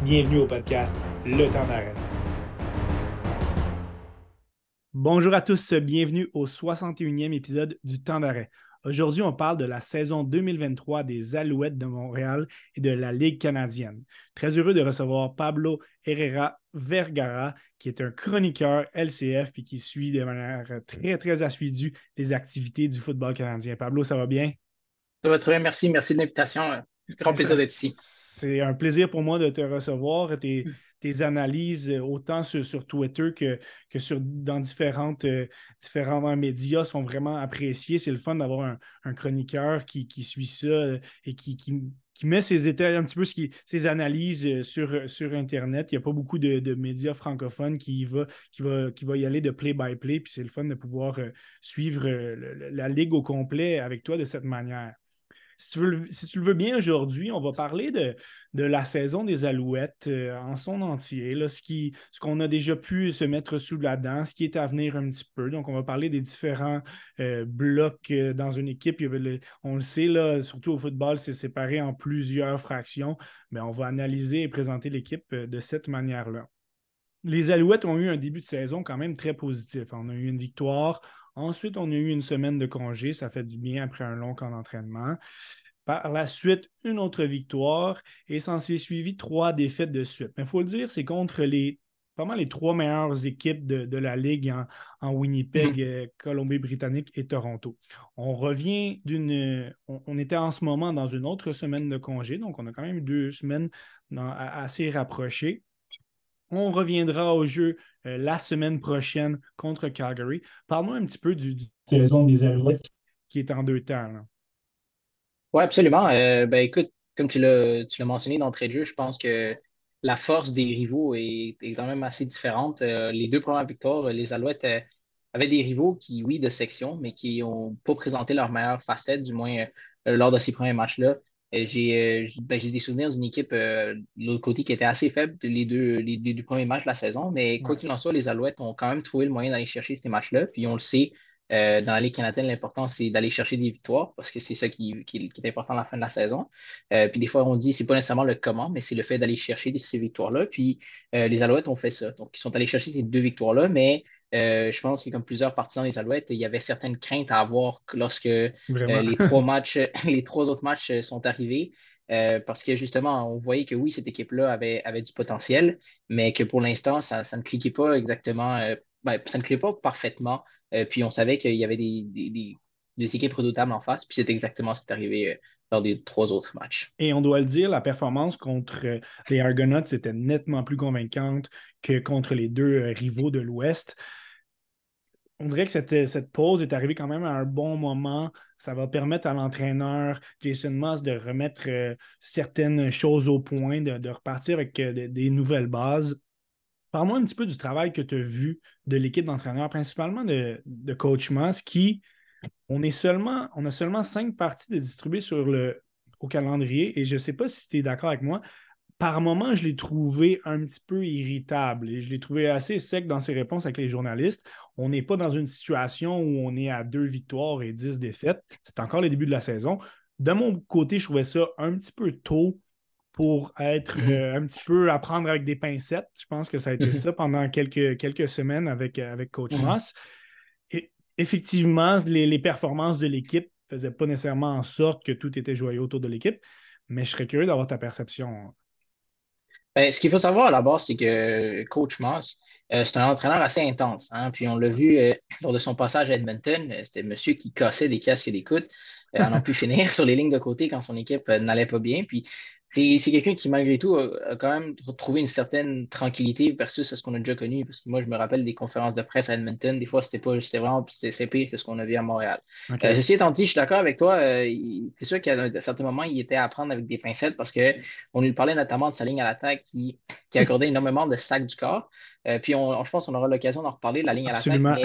Bienvenue au podcast Le Temps d'arrêt. Bonjour à tous, bienvenue au 61e épisode du Temps d'arrêt. Aujourd'hui, on parle de la saison 2023 des Alouettes de Montréal et de la Ligue canadienne. Très heureux de recevoir Pablo Herrera Vergara, qui est un chroniqueur LCF et qui suit de manière très, très assidue les activités du football canadien. Pablo, ça va bien? Ça va très bien, merci. Merci de l'invitation. Grand Ben, plaisir d'être ici. c'est un plaisir pour moi de te recevoir. Tes analyses, autant sur Twitter dans différents médias, sont vraiment appréciées. C'est le fun d'avoir un chroniqueur qui suit ça et qui met un petit peu ses analyses sur Internet. Il n'y a pas beaucoup de médias francophones qui va y aller de play-by-play. Puis c'est le fun de pouvoir suivre la ligue au complet avec toi de cette manière. Si tu le veux bien aujourd'hui, on va parler de la saison des Alouettes en son entier, là, ce qu'on a déjà pu se mettre sous la dent, ce qui est à venir un petit peu. Donc, on va parler des différents blocs dans une équipe. On le sait, là, surtout au football, c'est séparé en plusieurs fractions, mais on va analyser et présenter l'équipe de cette manière-là. Les Alouettes ont eu un début de saison quand même très positif. On a eu une victoire. Ensuite, on a eu une semaine de congé. Ça fait du bien après un long camp d'entraînement. Par la suite, une autre victoire et s'en s'est suivi trois défaites de suite. Mais il faut le dire, c'est contre vraiment les trois meilleures équipes de la Ligue en Winnipeg, Mhm. Colombie-Britannique et Toronto. On était en ce moment dans une autre semaine de congé, donc on a quand même 2 semaines assez rapprochées. On reviendra au jeu la semaine prochaine contre Calgary. Parle-moi un petit peu du saison des Alouettes qui est en 2 temps, là. Oui, absolument. Écoute, comme tu l'as mentionné d'entrée de jeu, je pense que la force des rivaux est quand même assez différente. Les deux premières victoires, les Alouettes avaient des rivaux qui, oui, de section, mais qui n'ont pas présenté leur meilleure facette, du moins lors de ces premiers matchs-là. J'ai des souvenirs d'une équipe de l'autre côté qui était assez faible les deux premiers matchs de la saison, mais quoi Ouais. qu'il en soit, les Alouettes ont quand même trouvé le moyen d'aller chercher ces matchs-là, puis on le sait. Dans la Ligue canadienne, l'important, c'est d'aller chercher des victoires parce que c'est ça qui est important à la fin de la saison. Puis des fois, on dit c'est pas nécessairement le comment, mais c'est le fait d'aller chercher ces victoires-là. Puis les Alouettes ont fait ça. Donc, ils sont allés chercher ces deux victoires-là, mais je pense que comme plusieurs partisans des Alouettes, il y avait certaines craintes à avoir lorsque Vraiment. les trois matchs, les trois autres matchs sont arrivés. Parce que justement, on voyait que oui, cette équipe-là avait du potentiel, mais que pour l'instant, ça ne cliquait pas exactement, ça ne cliquait pas parfaitement. Puis on savait qu'il y avait des équipes redoutables en face, puis c'est exactement ce qui est arrivé lors des trois autres matchs. Et on doit le dire, la performance contre les Argonauts était nettement plus convaincante que contre les deux rivaux de l'Ouest. On dirait que cette pause est arrivée quand même à un bon moment. Ça va permettre à l'entraîneur Jason Moss de remettre certaines choses au point, de repartir avec des nouvelles bases. Parle-moi un petit peu du travail que tu as vu de l'équipe d'entraîneurs, principalement de Coach Moss, on a seulement 5 parties de distribuer au calendrier et je ne sais pas si tu es d'accord avec moi. Par moments, je l'ai trouvé un petit peu irritable et je l'ai trouvé assez sec dans ses réponses avec les journalistes. On n'est pas dans une situation où on est à 2 victoires et 10 défaites. C'est encore le début de la saison. De mon côté, je trouvais ça un petit peu tôt pour être Mhm. un petit peu à prendre avec des pincettes. Je pense que ça a été Mhm. ça pendant quelques semaines avec Coach Mhm. Moss. Et effectivement, les performances de l'équipe ne faisaient pas nécessairement en sorte que tout était joyeux autour de l'équipe, mais je serais curieux d'avoir ta perception. Ce qu'il faut savoir à la base, c'est que Coach Moss, c'est un entraîneur assez intense, hein. Puis on l'a vu lors de son passage à Edmonton, c'était monsieur qui cassait des casques d'écoute à n'en plus finir sur les lignes de côté quand son équipe n'allait pas bien. Puis c'est quelqu'un qui, malgré tout, a quand même retrouvé une certaine tranquillité versus ce qu'on a déjà connu. Parce que moi, je me rappelle des conférences de presse à Edmonton. Des fois, c'était pire que ce qu'on a vu à Montréal. OK. Ceci étant dit, je suis d'accord avec toi. C'est sûr qu'à certains moments, il était à prendre avec des pincettes parce que on lui parlait notamment de sa ligne à l'attaque qui accordait énormément de sacs du corps. Puis je pense qu'on aura l'occasion d'en reparler, la ligne à l'attaque, Absolument.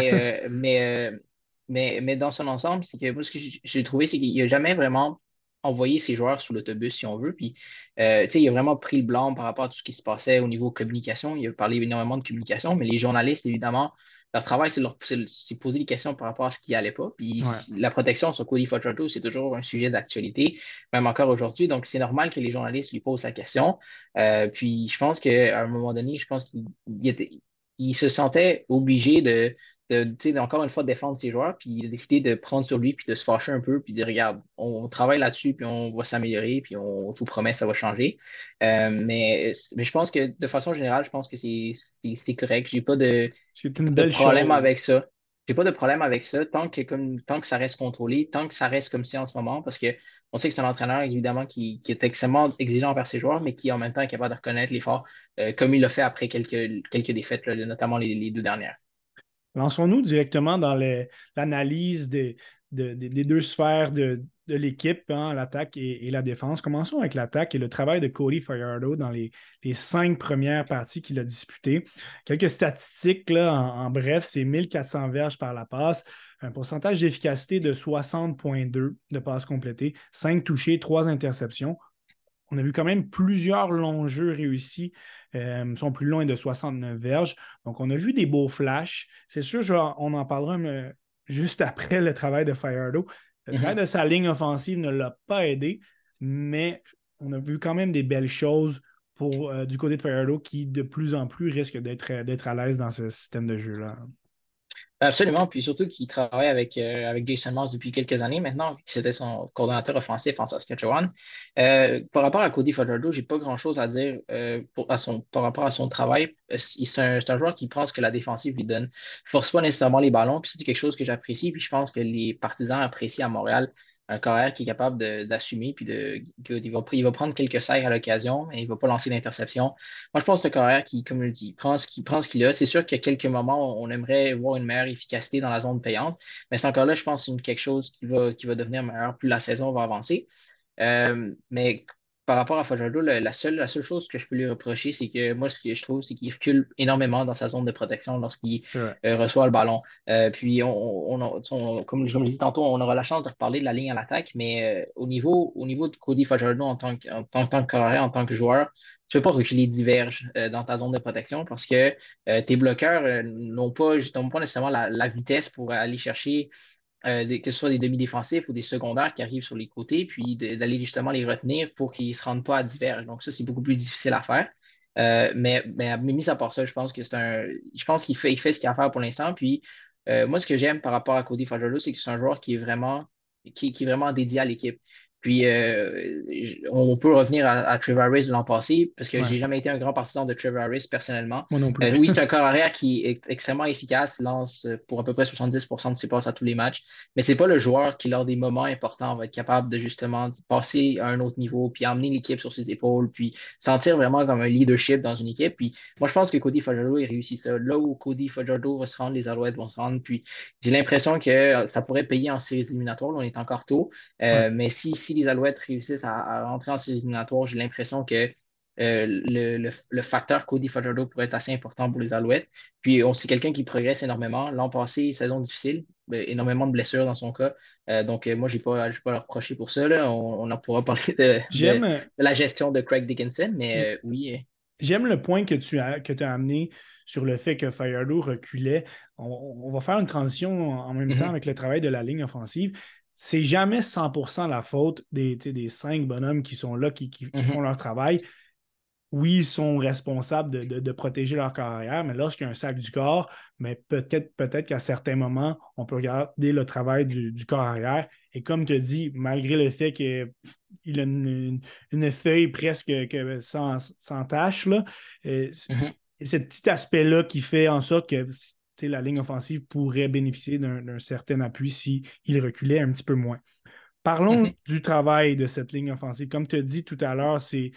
mais dans son ensemble, c'est que moi, ce que j'ai trouvé, c'est qu'il n'a jamais vraiment envoyé ses joueurs sous l'autobus, si on veut. Puis, tu sais, il a vraiment pris le blanc par rapport à tout ce qui se passait au niveau communication. Il a parlé énormément de communication, mais les journalistes, évidemment, leur travail, c'est poser des questions par rapport à ce qui allait pas. Puis Ouais. la protection sur Cody Fajardo, c'est toujours un sujet d'actualité, même encore aujourd'hui. Donc, c'est normal que les journalistes lui posent la question. Puis, je pense qu'à un moment donné, je pense il se sentait obligé tu sais, encore une fois, défendre ses joueurs, puis il a décidé de prendre sur lui, puis de se fâcher un peu, puis de regarde, on travaille là-dessus, puis on va s'améliorer, puis je vous promets, ça va changer. Mais je pense que de façon générale, je pense que c'est correct. C'est une De belle problème chose. avec ça. J'ai pas de problème avec ça tant que ça reste contrôlé, tant que ça reste comme c'est en ce moment, parce que on sait que c'est un entraîneur, évidemment, qui est extrêmement exigeant envers ses joueurs, mais qui en même temps est capable de reconnaître l'effort, comme il l'a fait après quelques défaites, là, notamment les deux dernières. Lançons-nous directement dans l'analyse des deux sphères de l'équipe, hein, l'attaque et la défense. Commençons avec l'attaque et le travail de Cody Fajardo dans les 5 premières parties qu'il a disputées. Quelques statistiques, là, en bref, c'est 1400 verges par la passe, un pourcentage d'efficacité de 60,2 de passes complétées, 5 touchés, 3 interceptions. On a vu quand même plusieurs longs jeux réussis. Sont plus loin de 69 verges. Donc, on a vu des beaux flashs. C'est sûr, on en parlera juste après le travail de Fajardo. Le travail Mhm. de sa ligne offensive ne l'a pas aidé, mais on a vu quand même des belles choses du côté de Fajardo qui, de plus en plus, risque d'être à l'aise dans ce système de jeu-là. Absolument, puis surtout qu'il travaille avec Jason Moss depuis quelques années maintenant, vu que c'était son coordonnateur offensif en Saskatchewan. Par rapport à Cody Fajardo, j'ai pas grand-chose à dire par rapport à son travail. C'est un joueur qui pense que la défensive lui donne, force pas nécessairement les ballons, puis c'est quelque chose que j'apprécie, puis je pense que les partisans apprécient à Montréal un carrière qui est capable d'assumer, puis il va prendre quelques serres à l'occasion, mais il va pas lancer d'interception. Moi, je pense que le carrière qui, comme je le dis, prend ce qu'il a. C'est sûr qu'à quelques moments, on aimerait voir une meilleure efficacité dans la zone payante, mais c'est encore là, je pense que c'est quelque chose qui va devenir meilleur plus la saison va avancer. Mais par rapport à Fajardo, la seule chose que je peux lui reprocher, c'est que moi, ce que je trouve, c'est qu'il recule énormément dans sa zone de protection lorsqu'il C'est vrai. reçoit le ballon. Puis, comme je le dis tantôt, on aura la chance de reparler de la ligne à l'attaque, mais au niveau de Cody Fajardo en tant que carrière, en tant que joueur, tu ne peux pas reculer diverges dans ta zone de protection parce que tes bloqueurs n'ont pas nécessairement la vitesse pour aller chercher que ce soit des demi-défensifs ou des secondaires qui arrivent sur les côtés, puis d'aller justement les retenir pour qu'ils ne se rendent pas à diverge. Donc, ça, c'est beaucoup plus difficile à faire. Mais mis à part ça, je pense que je pense qu'il fait ce qu'il a à faire pour l'instant. Puis, moi, ce que j'aime par rapport à Cody Fajardo, c'est que c'est un joueur qui est vraiment dédié à l'équipe. Puis, on peut revenir à Trevor Harris de l'an passé, parce que Ouais. j'ai jamais été un grand partisan de Trevor Harris personnellement. Moi non plus. Oui, c'est un corps arrière qui est extrêmement efficace, lance pour à peu près 70% de ses passes à tous les matchs, mais c'est pas le joueur qui, lors des moments importants, va être capable de justement passer à un autre niveau, puis emmener l'équipe sur ses épaules, puis sentir vraiment comme un leadership dans une équipe. Puis moi, je pense que Cody Fajardo, il réussit ça. Là où Cody Fajardo va se rendre, les Alouettes vont se rendre. Puis j'ai l'impression que ça pourrait payer en séries éliminatoires. Là, on est encore tôt. Ouais. Mais si les Alouettes réussissent à rentrer en séries éliminatoires, j'ai l'impression que le facteur Cody Fajardo pourrait être assez important pour les Alouettes. Puis, c'est quelqu'un qui progresse énormément. L'an passé, saison difficile, énormément de blessures dans son cas. Donc, moi, j'ai pas à le reprocher pour ça, là. On en pourra parler de J'aime. la gestion de Craig Dickinson, mais oui. J'aime le point que tu as amené sur le fait que Fajardo reculait. On va faire une transition en même temps Mhm, avec le travail de la ligne offensive. C'est jamais 100% la faute des 5 bonhommes qui sont là, qui mhm, font leur travail. Oui, ils sont responsables de protéger leur carrière, mais lorsqu'il y a un sac du corps, mais peut-être qu'à certains moments, on peut regarder le travail du corps arrière. Et comme tu as dit, malgré le fait qu'il a une feuille presque sans tache, là, mhm. et ce petit aspect-là qui fait en sorte que la ligne offensive pourrait bénéficier d'un certain appui s'il reculait un petit peu moins. Parlons Mhm. du travail de cette ligne offensive. Comme tu as dit tout à l'heure, c'est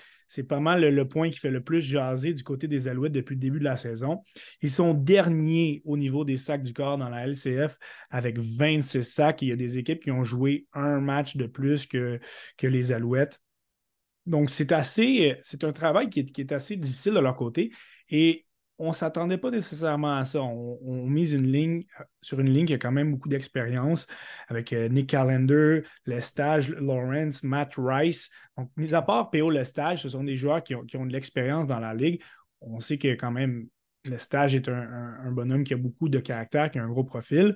pas mal le point qui fait le plus jaser du côté des Alouettes depuis le début de la saison. Ils sont derniers au niveau des sacs du corps dans la LCF avec 26 sacs. Il y a des équipes qui ont joué un match de plus que les Alouettes. Donc, c'est un travail qui est assez difficile de leur côté. Et on ne s'attendait pas nécessairement à ça. On mise sur une ligne qui a quand même beaucoup d'expérience avec Nick Callender, Lestage, Lawrence, Matt Rice. Donc, mis à part PO Lestage, ce sont des joueurs qui ont de l'expérience dans la ligue. On sait que quand même Lestage est un bonhomme qui a beaucoup de caractère, qui a un gros profil,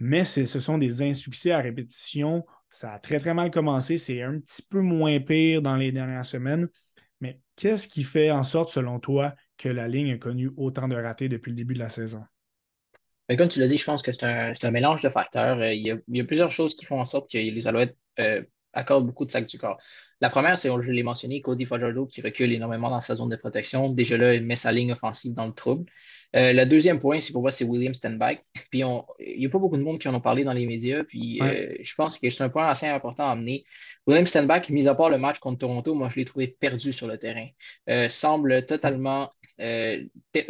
mais ce sont des insuccès à répétition. Ça a très, très mal commencé. C'est un petit peu moins pire dans les dernières semaines. Mais qu'est-ce qui fait en sorte, selon toi, que la ligne a connu autant de ratés depuis le début de la saison? Mais comme tu l'as dit, je pense que c'est un mélange de facteurs. Il y a plusieurs choses qui font en sorte que les Alouettes accordent beaucoup de sacs du corps. La première, c'est, je l'ai mentionné, Cody Fajardo qui recule énormément dans sa zone de protection. Déjà là, il met sa ligne offensive dans le trouble. Le deuxième point, c'est pour moi, c'est William Stenbach. Puis il n'y a pas beaucoup de monde qui en ont parlé dans les médias. Puis Ouais. je pense que c'est un point assez important à amener. William Stenbach, mis à part le match contre Toronto, moi, je l'ai trouvé perdu sur le terrain. Semble totalement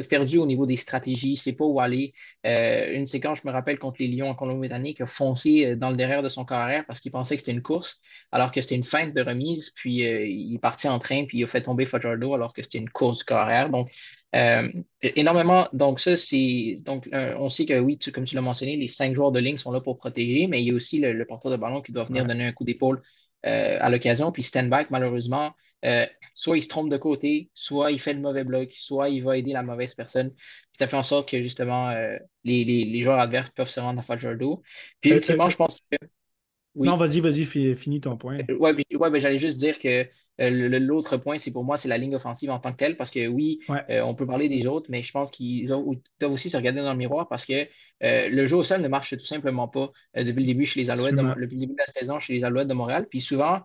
perdu au niveau des stratégies, c'est pas où aller. Une séquence, je me rappelle, contre les Lions en Colombie-Britannique, a foncé dans le derrière de son carrière parce qu'il pensait que c'était une course, alors que c'était une feinte de remise, puis il est parti en train, puis il a fait tomber Fajardo alors que c'était une course du carrière. Donc, énormément. Donc, ça, c'est. Donc, on sait que oui, comme tu l'as mentionné, les 5 joueurs de ligne sont là pour protéger, mais il y a aussi le porteur de ballon qui doit venir Ouais. donner un coup d'épaule à l'occasion. Puis Stenback, malheureusement, soit il se trompe de côté, soit il fait le mauvais bloc, soit il va aider la mauvaise personne. Puis ça fait en sorte que justement, les joueurs adverses peuvent se rendre à Fajardo. Puis Euh, euh, ultimement, euh, je pense que non, oui. vas-y, finis ton point. Ouais, ben, j'allais juste dire que l'autre point, c'est pour moi, c'est la ligne offensive en tant que telle, parce que oui, Ouais. on peut parler des autres, mais je pense doivent aussi se regarder dans le miroir parce que le jeu au sol ne marche tout simplement pas depuis le début chez les Alouettes, Absolument. depuis le début de la saison chez les Alouettes de Montréal. Puis souvent,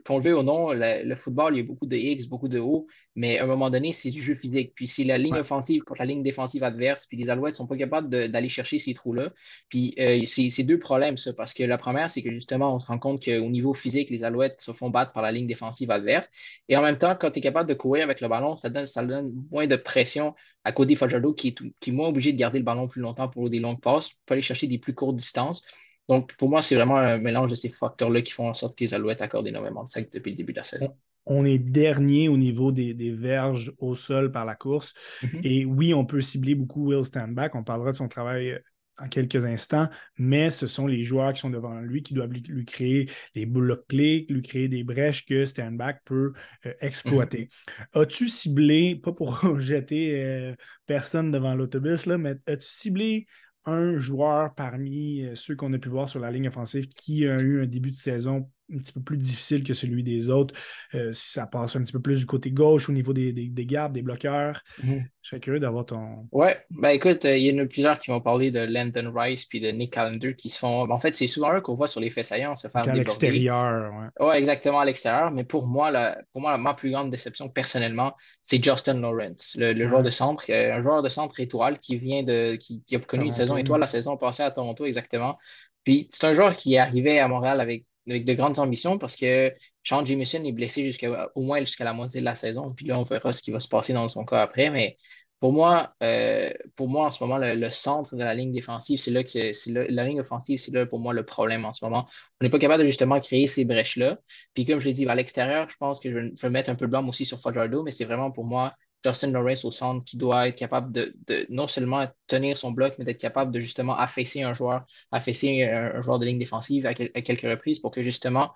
qu'on le veuille ou non, le football, il y a beaucoup de X, beaucoup de O, mais à un moment donné, c'est du jeu physique. Puis c'est la ligne Ouais. offensive contre la ligne défensive adverse, puis les Alouettes ne sont pas capables d'aller chercher ces trous-là. Puis c'est deux problèmes, ça, parce que la première, c'est que justement, on se rend compte qu'au niveau physique, les Alouettes se font battre par la ligne défensive adverse. Et en même temps, quand tu es capable de courir avec le ballon, ça donne moins de pression à Cody Fajardo, qui est moins obligé de garder le ballon plus longtemps pour des longues passes, pour aller chercher des plus courtes distances. Donc, pour moi, c'est vraiment un mélange de ces facteurs-là qui font en sorte que les Alouettes accordent énormément de sacs depuis le début de la saison. On, on est dernier au niveau des verges au sol par la course. Mhm, Et oui, on peut cibler beaucoup Will Stanback. On parlera de son travail en quelques instants, mais ce sont les joueurs qui sont devant lui qui doivent lui créer des blocs clés, lui créer des brèches que Stanback peut mhm. exploiter. As-tu ciblé, pas pour jeter personne devant l'autobus, là, mais as-tu ciblé un joueur parmi ceux qu'on a pu voir sur la ligne offensive qui a eu un début de saison un petit peu plus difficile que celui des autres, si ça passe un petit peu plus du côté gauche au niveau des gardes, des bloqueurs? Mhm. Je serais curieux d'avoir ton. Ouais, ben écoute, il y en a plusieurs qui vont parler de Landon Rice puis de Nick Callender qui se font. En fait, c'est souvent eux qu'on voit sur les faits saillants se faire À déborder. l'extérieur, ouais. Ouais, exactement à l'extérieur. Mais pour moi, ma plus grande déception personnellement, c'est Justin Lawrence, le joueur de Ouais, centre, un joueur de centre étoile qui a connu une saison Toronto. étoile la saison passée à Toronto, exactement. Puis c'est un joueur qui est arrivé à Montréal avec de grandes ambitions parce que Sean Jamieson est blessé au moins jusqu'à la moitié de la saison. Puis là, on verra ce qui va se passer dans son cas après. Mais pour moi, en ce moment, le centre de la ligne défensive, c'est là que la ligne offensive, c'est là pour moi le problème en ce moment. On n'est pas capable de justement créer ces brèches-là. Puis comme je l'ai dit, à l'extérieur, je pense que je vais mettre un peu de blâme aussi sur Fajardo, mais c'est vraiment pour moi Justin Lawrence au centre qui doit être capable de non seulement tenir son bloc, mais d'être capable de justement affaisser un joueur de ligne défensive à quelques reprises pour que justement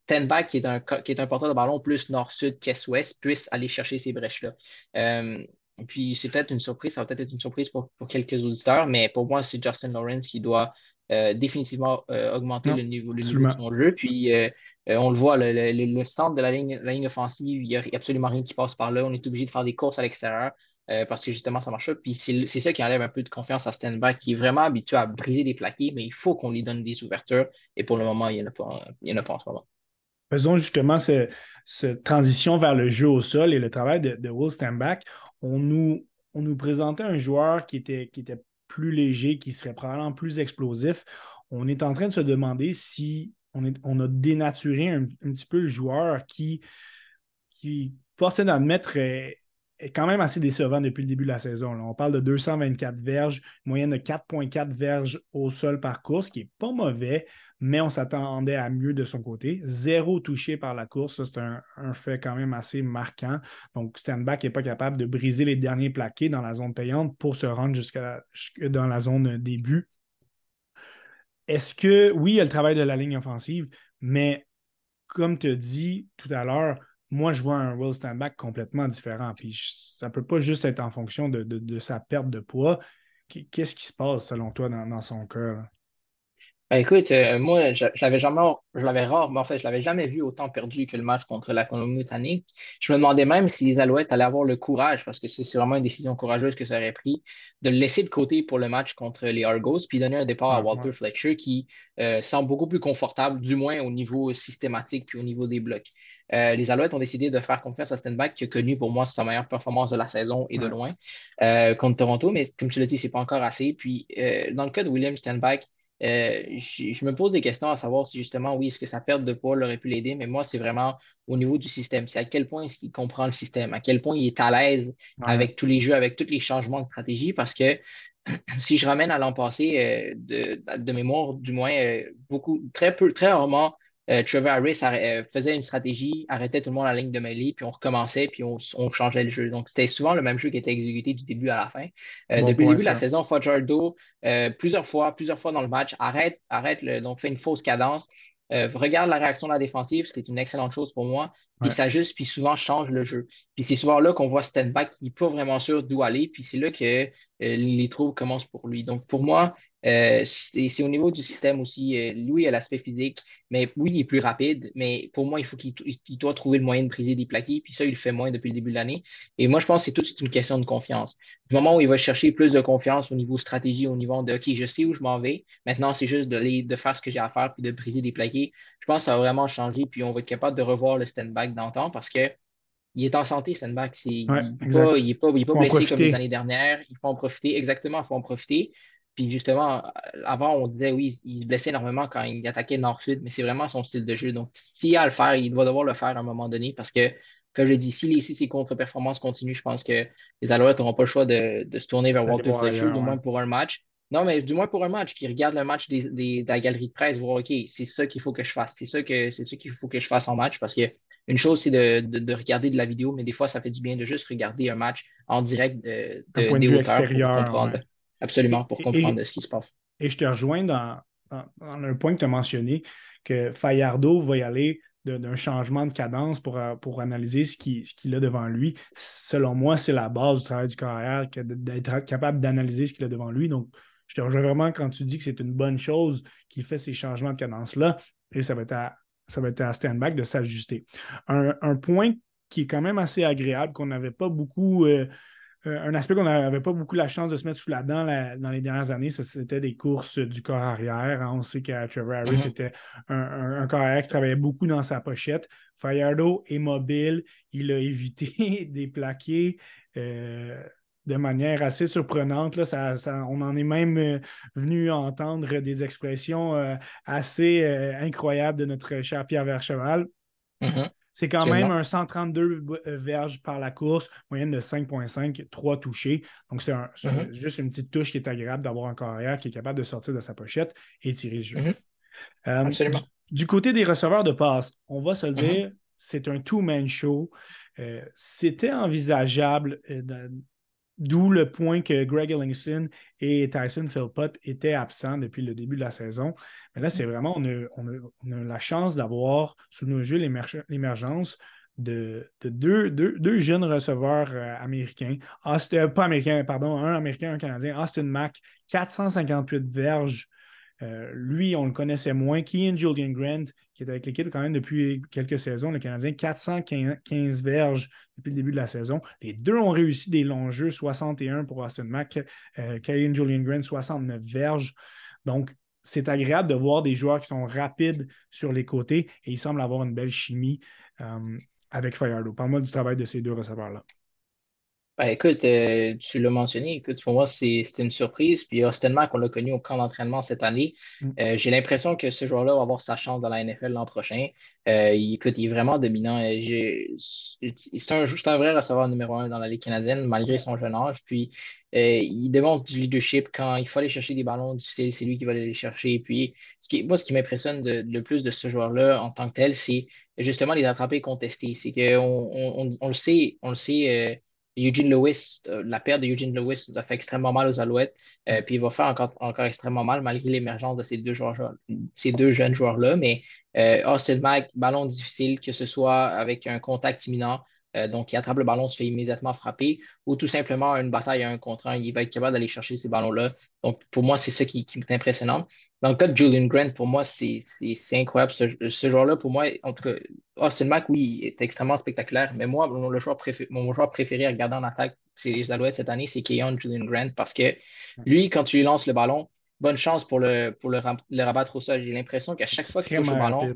Ten Back, qui est un porteur de ballon plus nord-sud qu'est-ouest, puisse aller chercher ces brèches-là. Euh, Puis c'est peut-être une surprise, ça va peut-être être une surprise pour quelques auditeurs, mais pour moi, c'est Justin Lawrence qui doit définitivement augmenter Non, le niveau de absolument. son jeu. Puis on le voit, le centre de la ligne offensive, il n'y a absolument rien qui passe par là. On est obligé de faire des courses à l'extérieur parce que justement, ça marche pas. Puis c'est ça qui enlève un peu de confiance à Stenback, qui est vraiment habitué à briser des plaqués, mais il faut qu'on lui donne des ouvertures. Et pour le moment, il n'y en a pas, il y en a pas en ce moment. Faisons justement cette transition vers le jeu au sol et le travail de Will Stanback. On nous, on nous présentait un joueur qui était plus léger, qui serait probablement plus explosif. On est en train de se demander si on a dénaturé un petit peu le joueur qui force est d'admettre, est quand même assez décevant depuis le début de la saison. Là. On parle de 224 verges, moyenne de 4,4 verges au sol par course, ce qui n'est pas mauvais, mais on s'attendait à mieux de son côté. Zéro touché par la course, ça, c'est un fait quand même assez marquant. Donc, Stanback n'est pas capable de briser les derniers plaqués dans la zone payante pour se rendre jusque dans la zone début. Est-ce que, oui, il y a le travail de la ligne offensive, mais comme tu as dit tout à l'heure, moi, je vois un Will Stenback complètement différent. Puis ça ne peut pas juste être en fonction de sa perte de poids. Qu'est-ce qui se passe selon toi dans son cœur, là? Ben, écoute, moi, je l'avais jamais, je l'avais rare, mais en fait, je l'avais jamais vu autant perdu que le match contre la Colombie-Britannique. Je me demandais même si les Alouettes allaient avoir le courage, parce que c'est vraiment une décision courageuse que ça aurait pris, de le laisser de côté pour le match contre les Argos, puis donner un départ à Ouais, ouais. Walter Fletcher qui semble beaucoup plus confortable, du moins au niveau systématique puis au niveau des blocs. Les Alouettes ont décidé de faire confiance à Stenback, qui a connu pour moi sa meilleure performance de la saison et de Ouais. loin contre Toronto, mais comme tu l'as dit, c'est pas encore assez. Puis dans le cas de William Stenback, je me pose des questions à savoir si justement, oui, est-ce que sa perte de poids aurait pu l'aider, mais moi, c'est vraiment au niveau du système. C'est à quel point est-ce qu'il comprend le système, à quel point il est à l'aise Ouais. avec tous les jeux, avec tous les changements de stratégie, parce que si je ramène à l'an passé, de mémoire, du moins, beaucoup, très peu, très rarement, Trevor Harris faisait une stratégie, arrêtait tout le monde à la ligne de mêlée, puis on recommençait, puis on changeait le jeu. Donc, c'était souvent le même jeu qui était exécuté du début à la fin. Bon Depuis le point, début de la ça. saison, Fajardo, plusieurs fois dans le match, donc fait une fausse cadence, regarde la réaction de la défensive, ce qui est une excellente chose pour moi, puis Ouais. s'ajuste, puis souvent change le jeu. Puis c'est souvent là qu'on voit Stenback qui n'est pas vraiment sûr d'où aller, puis c'est là que les troubles commencent pour lui. Donc, pour moi, c'est au niveau du système aussi. Lui, il a l'aspect physique, mais oui, il est plus rapide, mais pour moi, il faut il doit trouver le moyen de briser des plaqués, puis ça, il le fait moins depuis le début de l'année. Et moi, je pense que c'est tout de suite une question de confiance. Du moment où il va chercher plus de confiance au niveau stratégie, au niveau de OK, je sais où je m'en vais. Maintenant, c'est juste de faire ce que j'ai à faire puis de briser des plaqués. Je pense que ça va vraiment changer, puis on va être capable de revoir le stand-back d'antan parce que il est en santé, Stenbach. Ouais, exact. Il est pas Faut en blessé comme les profiter. années dernières. Il faut en profiter. Exactement, il faut en profiter. Puis justement, avant, on disait oui, il se blessait énormément quand il attaquait Nord-Sud, mais c'est vraiment son style de jeu. Donc, s'il y a à le faire, il doit devoir le faire à un moment donné parce que, comme je l'ai dit, si ses contre-performances continuent, je pense que les Alouettes n'auront pas le choix de se tourner vers D'aller Walter voir Fletcher, ailleurs, du ouais. moins pour un match. Non, mais du moins pour un match, qui regarde le match de la galerie de presse, voir, OK, c'est ça qu'il faut que je fasse. C'est ça qu'il faut que je fasse en match parce que une chose, c'est de regarder de la vidéo, mais des fois, ça fait du bien de juste regarder un match en direct Un point de des vue hauteurs pour extérieur, ouais. comprendre, absolument, Et, pour et, comprendre et, ce qui se passe. et je te rejoins dans un point que tu as mentionné, que Fajardo va y aller d'un changement de cadence pour analyser ce qu'il a devant lui. Selon moi, c'est la base du travail du carrière, d'être capable d'analyser ce qu'il a devant lui. Donc, je te rejoins vraiment quand tu dis que c'est une bonne chose qu'il fait ces changements de cadence-là. Et ça va être à stand-back de s'ajuster. Un point qui est quand même assez agréable, qu'on n'avait pas beaucoup un aspect qu'on n'avait pas beaucoup la chance de se mettre sous la dent dans les dernières années, c'était des courses du corps arrière, hein. On sait que Trevor Harris Mhm, était un corps arrière qui travaillait beaucoup dans sa pochette. Fajardo est mobile, il a évité des plaqués de manière assez surprenante. Là. On en est même venu entendre des expressions assez incroyables de notre cher Pierre Vercheval. mhm, C'est quand même absolument. un 132 verges par la course, moyenne de 5,5, 3 touchés. Donc, Mhm, juste une petite touche qui est agréable d'avoir un carrière qui est capable de sortir de sa pochette et tirer le jeu. mhm, Du, absolument. du côté des receveurs de passe, on va se le Mhm, dire, c'est un two-man show. C'était envisageable d'où le point que Greg Ellingson et Tyson Philpott étaient absents depuis le début de la saison. Mais là, c'est vraiment, on a la chance d'avoir sous nos yeux l'émergence de deux jeunes receveurs américains. Pas américains, pardon, un américain, un canadien. Austin Mack, 458 verges. Lui, on le connaissait moins. Kean Julian Grant, qui est avec l'équipe quand même depuis quelques saisons, le Canadien, 415 verges depuis le début de la saison. Les deux ont réussi des longs jeux, 61 pour Austin Mack, Kean Julian Grant, 69 verges. Donc, c'est agréable de voir des joueurs qui sont rapides sur les côtés et ils semblent avoir une belle chimie avec Fajardo. Parle-moi du travail de ces deux receveurs-là. Ben, écoute, tu l'as mentionné, écoute, pour moi, c'est une surprise. Puis Austenman, qu'on l'a connu au camp d'entraînement cette année, Mm. j'ai l'impression que ce joueur-là va avoir sa chance dans la NFL l'an prochain. Écoute, il est vraiment dominant. C'est un vrai receveur numéro un dans la Ligue canadienne, malgré son jeune âge. Puis il démontre du leadership quand il faut aller chercher des ballons difficiles, c'est lui qui va aller les chercher. Puis moi, ce qui m'impressionne le plus de ce joueur-là en tant que tel, c'est justement les attraper et contester. C'est qu'on on le sait. Eugene Lewis, la perte de Eugene Lewis nous a fait extrêmement mal aux Alouettes. Ouais. Puis il va faire encore extrêmement mal malgré l'émergence de ces deux jeunes joueurs-là. Mais Austin Mack, ballon difficile, que ce soit avec un contact imminent, donc il attrape le ballon, se fait immédiatement frapper, ou tout simplement une bataille à un contre un, il va être capable d'aller chercher ces ballons-là. Donc pour moi, c'est ça qui est impressionnant. Dans le cas de Julian Grant, pour moi, c'est incroyable. Ce joueur-là, pour moi, en tout cas, Austin Mack, oui, est extrêmement spectaculaire, mais moi, mon joueur préféré à regarder en attaque, c'est les Alouettes cette année, c'est Keon Julian Grant, parce que lui, quand tu lui lances le ballon, bonne chance le rabattre au sol. J'ai l'impression qu'à chaque fois qu'il touche au Extrêmement ballon,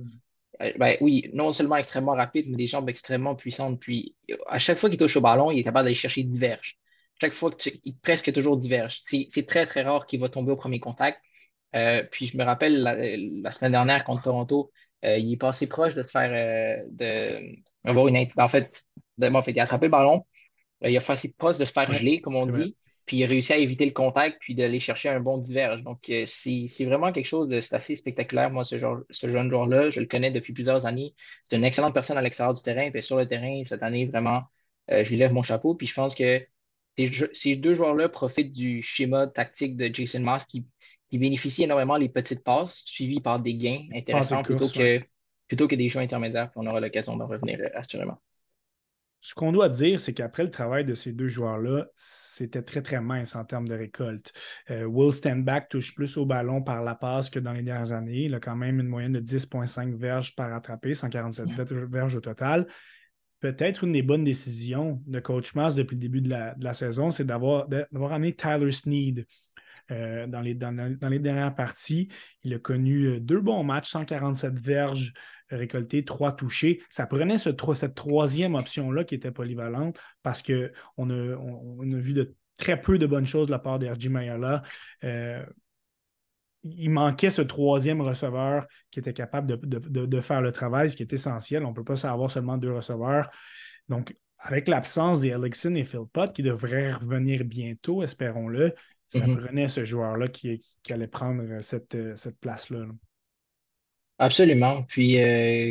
rapide. ben oui, non seulement extrêmement rapide, mais des jambes extrêmement puissantes. Puis à chaque fois qu'il touche au ballon, il est capable d'aller chercher 10 verges. Chaque fois presque toujours 10 verges. C'est très, très rare qu'il va tomber au premier contact. Puis je me rappelle la semaine dernière contre Toronto, il est passé proche de se faire avoir en fait, il a attrapé le ballon, il a fait assez proche de se faire Ouais, geler, comme on c'est vrai. dit, puis il a réussi à éviter le contact, puis d'aller chercher un bon diverge. Donc, c'est vraiment quelque chose de c'est assez spectaculaire, moi, ce jeune joueur-là. Je le connais depuis plusieurs années. C'est une excellente personne à l'extérieur du terrain, puis sur le terrain, cette année, vraiment, je lui lève mon chapeau. Puis je pense que ces deux joueurs-là profitent du schéma tactique de Jason Marsh qui bénéficie énormément les petites passes, suivies par des gains Passer intéressants course, ouais. plutôt que des jeux intermédiaires. Puis on aura l'occasion d'en revenir assurément. Ce qu'on doit dire, c'est qu'après le travail de ces deux joueurs-là, c'était très, très mince en termes de récolte. Will Stenback touche plus au ballon par la passe que dans les dernières années. Il a quand même une moyenne de 10,5 verges par attrapé, 147 verges au total. Peut-être une des bonnes décisions de Coach Mass depuis le début de la saison, c'est d'avoir amené Tyler Snead. Dans les dernières parties, il a connu deux bons matchs, 147 verges récoltées, trois touchés. Ça prenait cette troisième option-là qui était polyvalente parce qu'on a vu de très peu de bonnes choses de la part d'R.J. Mayala. Euh, il manquait ce troisième receveur qui était capable de faire le travail, ce qui est essentiel. On ne peut pas avoir seulement deux receveurs. Donc, avec l'absence des Elixon et Philpott qui devraient revenir bientôt, espérons-le, ça Mhm. prenait ce joueur-là qui allait prendre cette place-là. Là. Absolument. Puis,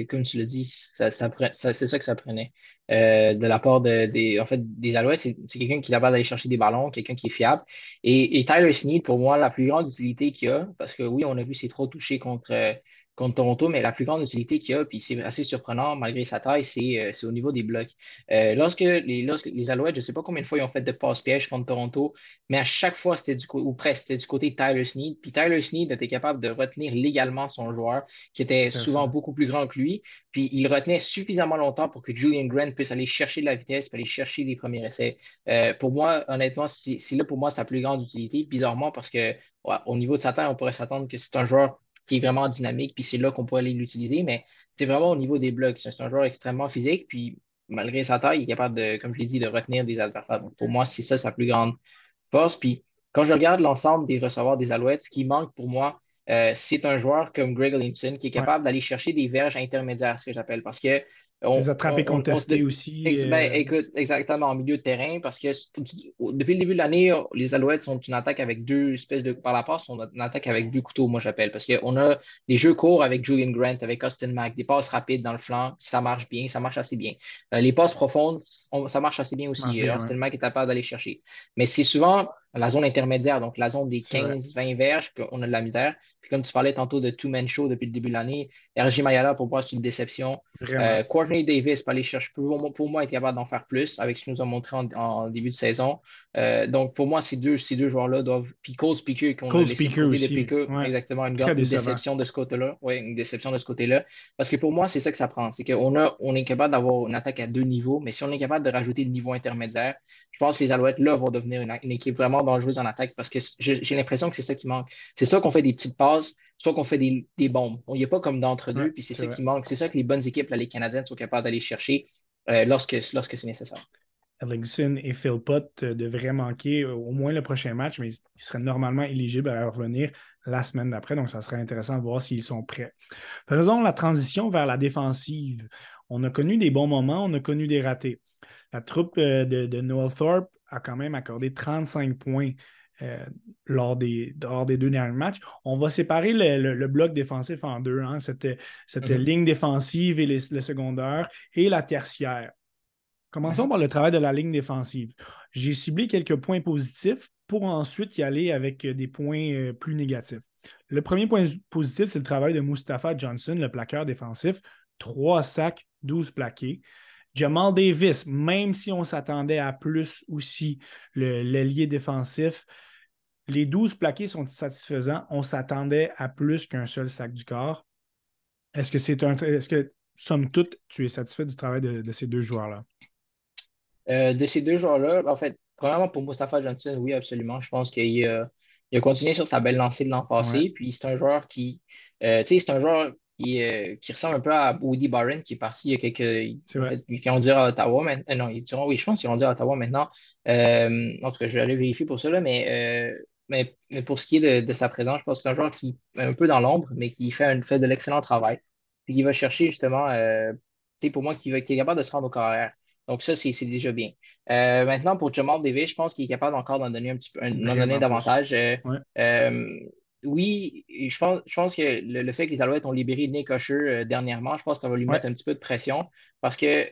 comme tu l'as dit, c'est ça que ça prenait. De la part en fait, des Alouettes, c'est quelqu'un qui est capable d'aller chercher des ballons, quelqu'un qui est fiable. Et Tyler Snead, pour moi, la plus grande utilité qu'il a, parce que oui, on a vu ses trois touchés contre Toronto, mais la plus grande utilité qu'il a, puis c'est assez surprenant malgré sa taille, c'est au niveau des blocs. Lorsque les Alouettes, je ne sais pas combien de fois ils ont fait de passe piège contre Toronto, mais à chaque fois, ou presque, c'était du côté de Tyler Snead. Puis Tyler Snead était capable de retenir légalement son joueur qui était souvent Intéressant. beaucoup plus grand que lui. Puis il retenait suffisamment longtemps pour que Julian Grant puisse aller chercher de la vitesse, puis aller chercher les premiers essais. Pour moi, honnêtement, c'est là pour moi sa plus grande utilité, bizarrement, parce que ouais, au niveau de sa taille, on pourrait s'attendre que c'est un joueur qui est vraiment dynamique, puis c'est là qu'on pourrait aller l'utiliser, mais c'est vraiment au niveau des blocs. C'est un joueur extrêmement physique, puis malgré sa taille, il est capable de, comme je l'ai dit, de retenir des adversaires. Donc, pour moi, c'est ça sa plus grande force. Puis quand je regarde l'ensemble des receveurs des Alouettes, ce qui manque pour moi, c'est un joueur comme Greg Ollinson qui est Ouais. capable d'aller chercher des verges intermédiaires, ce que j'appelle, parce que Les attrapés on contestés aussi. écoute, exactement, en milieu de terrain, parce que depuis le début de l'année, les Alouettes sont une attaque avec deux espèces de, par la passe, sont une attaque avec deux couteaux, moi j'appelle, parce qu'on a les jeux courts avec Julian Grant, avec Austin Mack, des passes rapides dans le flanc, ça marche bien, ça marche assez bien. Les passes profondes, ça marche assez bien Marche aussi. bien, ouais. Austin Mack est capable d'aller chercher. Mais c'est souvent la zone intermédiaire, donc la zone des C'est vrai. 15-20 verges, qu'on a de la misère. Puis comme tu parlais tantôt de two-man show depuis le début de l'année, R.J. Mayala, pour moi, c'est une déception. Vraiment. Courtney Davis, pour aller chercher, pour moi, être capable d'en faire plus avec ce qu'il nous a montré en début de saison. Donc, pour moi, ces deux joueurs-là doivent. Puis Cole Speaker, qu'on a Cole laissé de Speaker côté depuis aussi. que, Ouais. exactement, Très une décevant. déception de ce côté-là. Oui, une déception de ce côté-là. Parce que pour moi, c'est ça que ça prend. C'est on est capable d'avoir une attaque à deux niveaux, mais si on est capable de rajouter le niveau intermédiaire, je pense que les Alouettes, là, vont devenir une équipe vraiment dangereuse en attaque parce que j'ai l'impression que c'est ça qui manque. C'est ça qu'on fait des petites passes, soit qu'on fait des bombes. Il n'y a pas comme Ouais, d'entre-deux, puis c'est c'est ça vrai. qui manque. C'est ça que les bonnes équipes, la Ligue canadienne, sont capables d'aller chercher lorsque c'est nécessaire. Ellingson et Philpott devraient manquer au moins le prochain match, mais ils seraient normalement éligibles à revenir la semaine d'après. Donc, ça serait intéressant de voir s'ils sont prêts. Faisons la transition vers la défensive. On a connu des bons moments, on a connu des ratés. La troupe de Noel Thorpe a quand même accordé 35 points euh, lors des deux derniers matchs. On va séparer le bloc défensif en deux, hein, cette Mhm. ligne défensive et le secondaire et la tertiaire. Commençons Mhm. par le travail de la ligne défensive. J'ai ciblé quelques points positifs pour ensuite y aller avec des points plus négatifs. Le premier point positif, c'est le travail de Mustapha Johnson, le plaqueur défensif. 3 sacs, 12 plaqués. Jamal Davis, même si on s'attendait à plus aussi, l'ailier défensif, les 12 plaqués sont satisfaisants. On s'attendait à plus qu'un seul sac du corps. Est-ce que, somme toute, tu es satisfait du travail de ces deux joueurs-là? De ces deux joueurs-là, en fait, premièrement pour Mustafa Johnson, oui, absolument. Je pense qu'il a continué sur sa belle lancée de l'an Ouais, passé. Puis c'est un joueur tu sais, c'est un joueur qui ressemble un peu à Woody Barron, qui est parti il y a quelques. c'est En vrai. fait, qui est rendu à Ottawa maintenant. Non, oui, je pense qu'il est rendu à Ottawa maintenant. En tout cas, je vais aller vérifier pour ça, là, mais pour ce qui est de sa présence, je pense que c'est un joueur qui est un peu dans l'ombre, mais qui fait de l'excellent travail. Puis qui va chercher justement, tu sais, pour moi, qui est capable de se rendre au carrière. Donc ça, c'est déjà bien. Maintenant, pour Jamal Davis, je pense qu'il est capable encore d'en donner un petit peu, d'en donner Vraiment plus. davantage. Ouais, Euh, oui, et je pense que le fait que les Alouettes ont libéré Nick Usher dernièrement, je pense que ça va lui ouais, mettre un petit peu de pression parce que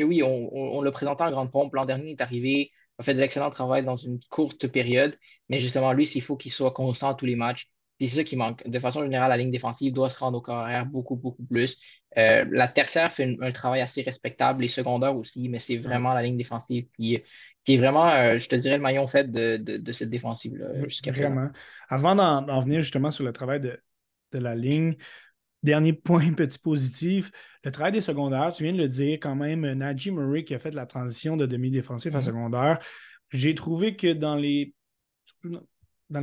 oui, on l'a présenté en grande pompe. L'an dernier, il est arrivé, a fait de l'excellent travail dans une courte période, mais justement, lui, il faut qu'il soit constant à tous les matchs. Puis c'est ça qui manque. De façon générale, la ligne défensive doit se rendre au carrière beaucoup, beaucoup plus. La tertiaire fait un travail assez respectable, les secondaires aussi, mais c'est ouais. vraiment la ligne défensive qui est vraiment, je te dirais, le maillon faible de cette défensive-là jusqu'à présent. Vraiment. Avant d'en venir justement sur le travail de la ligne, dernier point petit positif, le travail des secondaires, tu viens de le dire quand même, Najee Murray qui a fait de la transition de demi-défensif à Mhm, secondaire. J'ai trouvé que dans les